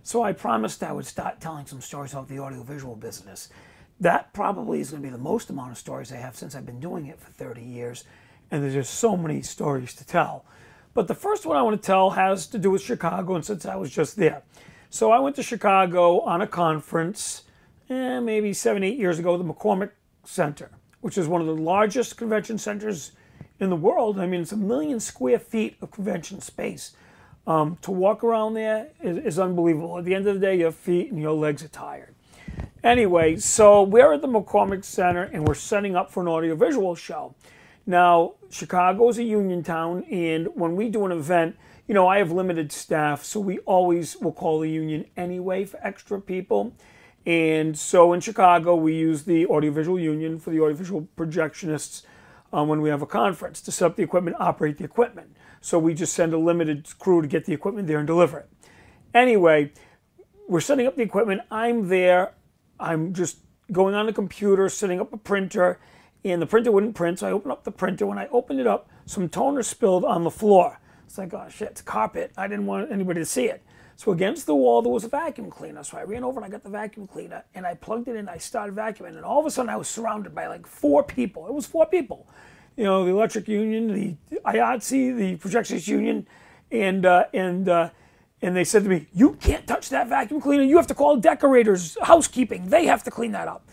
So I promised I would start telling some stories about the audiovisual business. That probably is going to be the most amount of stories I have since I've been doing it for 30 years. And there's just so many stories to tell. But the first one I want to tell has to do with Chicago, and since I was just there. So I went to Chicago on a conference, maybe 7, 8 years ago, the McCormick Center, which is one of the largest convention centers in the world. I mean, it's 1 million square feet of convention space. To walk around there is unbelievable. At the end of the day, your feet and your legs are tired. Anyway, so we're at the McCormick Center, and we're setting up for an audiovisual show. Now, Chicago is a union town, and when we do an event, you know, I have limited staff, so we always will call the union anyway for extra people. And so in Chicago, we use the audiovisual union for the audiovisual projectionists when we have a conference to set up the equipment, operate the equipment. So we just send a limited crew to get the equipment there and deliver it. Anyway, we're setting up the equipment. I'm there. I'm just going on the computer, setting up a printer, and the printer wouldn't print, so I opened up the printer. When I opened it up, some toner spilled on the floor. It's like, oh shit, it's carpet. I didn't want anybody to see it. So against the wall, there was a vacuum cleaner. So I ran over and I got the vacuum cleaner, and I plugged it in, I started vacuuming, and all of a sudden I was surrounded by like 4 people. It was 4 people. You know, the electric union, the IATSE, the projectionist union, and they said to me, you can't touch that vacuum cleaner. You have to call decorators, housekeeping. They have to clean that up.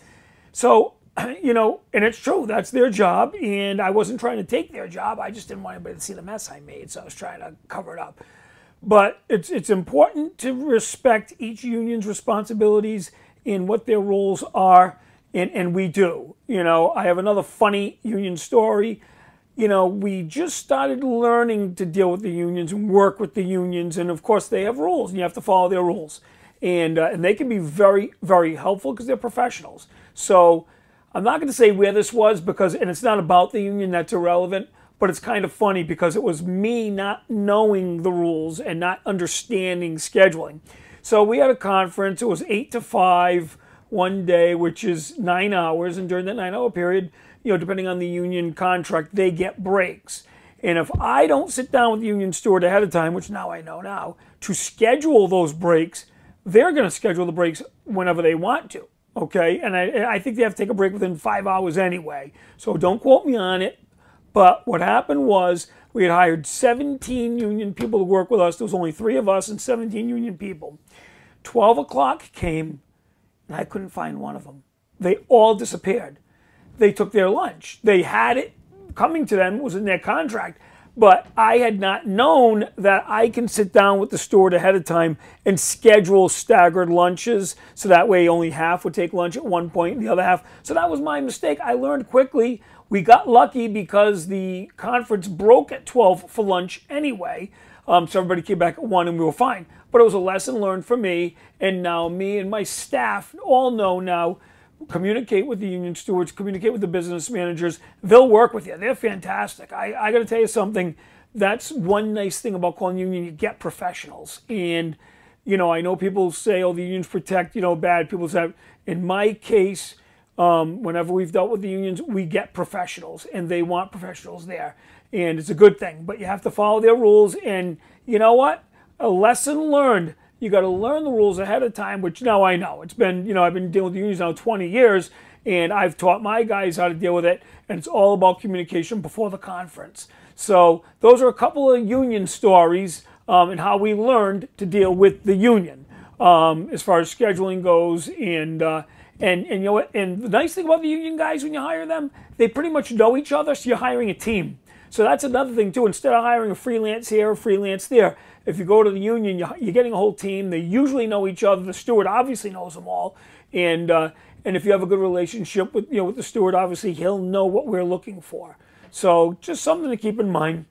So, you know, and it's true, that's their job, and I wasn't trying to take their job. I just didn't want anybody to see the mess I made, so I was trying to cover it up. But it's important to respect each union's responsibilities and what their roles are, and we do. You know, I have another funny union story. You know, we just started learning to deal with the unions and work with the unions, and of course they have rules, and you have to follow their rules. And they can be very, very helpful because they're professionals. So I'm not going to say where this was because, and it's not about the union, that's irrelevant, but it's kind of funny because it was me not knowing the rules and not understanding scheduling. So we had a conference, it was 8 to 5 one day, which is 9 hours, and during that 9-hour period, you know, depending on the union contract, they get breaks. And if I don't sit down with the union steward ahead of time, which now I know now, to schedule those breaks, they're going to schedule the breaks whenever they want to. Okay, and I think they have to take a break within 5 hours anyway. So don't quote me on it. But what happened was we had hired 17 union people to work with us. There was only 3 of us and 17 union people. 12 o'clock came, and I couldn't find one of them. They all disappeared. They took their lunch. They had it coming to them. It was in their contract. But I had not known that I can sit down with the steward ahead of time and schedule staggered lunches, so that way only half would take lunch at one point and the other half. So that was my mistake. I learned quickly. We got lucky because the conference broke at 12 for lunch anyway. So everybody came back at 1 and we were fine. But it was a lesson learned for me, and now me and my staff all know now. Communicate with the union stewards, communicate with the business managers. They'll work with you. They're fantastic. I got to tell you something. That's one nice thing about calling union. You get professionals. And, you know, I know people say, oh, the unions protect, you know, bad people. Say, in my case, whenever we've dealt with the unions, we get professionals, and they want professionals there. And it's a good thing. But you have to follow their rules. And you know what? A lesson learned. You got to learn the rules ahead of time, which now I know. It's been, you know, I've been dealing with the unions now 20 years, and I've taught my guys how to deal with it, and it's all about communication before the conference. So those are a couple of union stories and how we learned to deal with the union as far as scheduling goes. And you know what? And the nice thing about the union guys, when you hire them, they pretty much know each other, so you're hiring a team. So that's another thing too. Instead of hiring a freelance here, a freelance there, if you go to the union, you're getting a whole team. They usually know each other. The steward obviously knows them all, and if you have a good relationship with with the steward, obviously he'll know what we're looking for. So just something to keep in mind.